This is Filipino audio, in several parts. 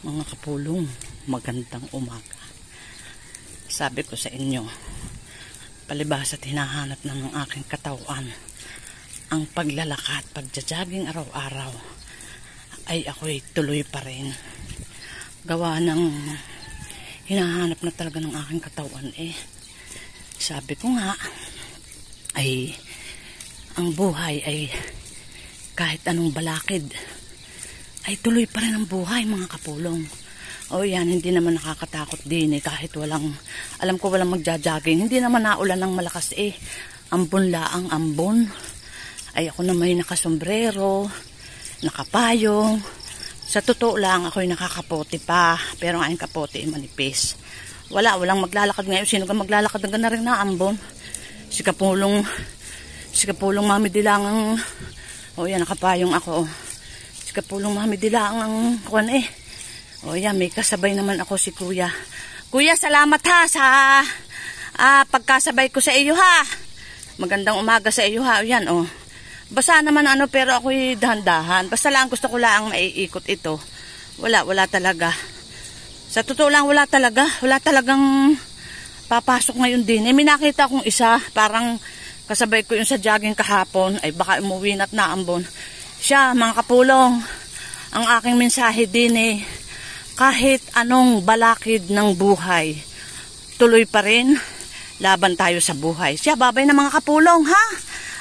Mga kapulong, magandang umaga. Sabi ko sa inyo, palibhas at hinahanap na ng aking katawan ang paglalakad, pagja-jogging araw-araw, ay ako'y tuloy pa rin. Gawa ng hinahanap na talaga ng aking katawan sabi ko nga, ay ang buhay ay kahit anong balakid, ay tuloy pa rin ang buhay, mga kapulong. O yan, hindi naman nakakatakot din kahit walang, alam ko walang magja-jogging. Hindi naman naulan ng malakas ambon laang ambon. Ay ako na may nakasombrero, nakapayong. Sa totoo lang, ako'y nakakapote pa. Pero ang kapote ay manipis. Walang maglalakad ngayon. Sino ka maglalakad ng gana rin na ambon? Si Kapulong Mami Dilangang, o yan, nakapayong ako. Kapulong Mami Dilang ang kuwan O yan, may kasabay naman ako si Kuya. Kuya, salamat ha sa pagkasabay ko sa iyo ha. Magandang umaga sa iyo ha. O yan Basa naman pero ako'y dahan-dahan. Basta lang gusto ko lang maiikot ito. Wala talaga. Sa totoo lang wala talaga. Wala talagang papasok ngayon din. May nakita akong isa, parang kasabay ko yung sa jogging kahapon. Ay baka umuwi na't naambon. Siya, mga kapulong, ang aking mensahe din kahit anong balakid ng buhay, tuloy pa rin, laban tayo sa buhay. Siya, babay na mga kapulong, ha?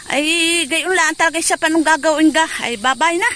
Ay, gayon lang talaga siya, panong gagawin ka? Ay, babay na.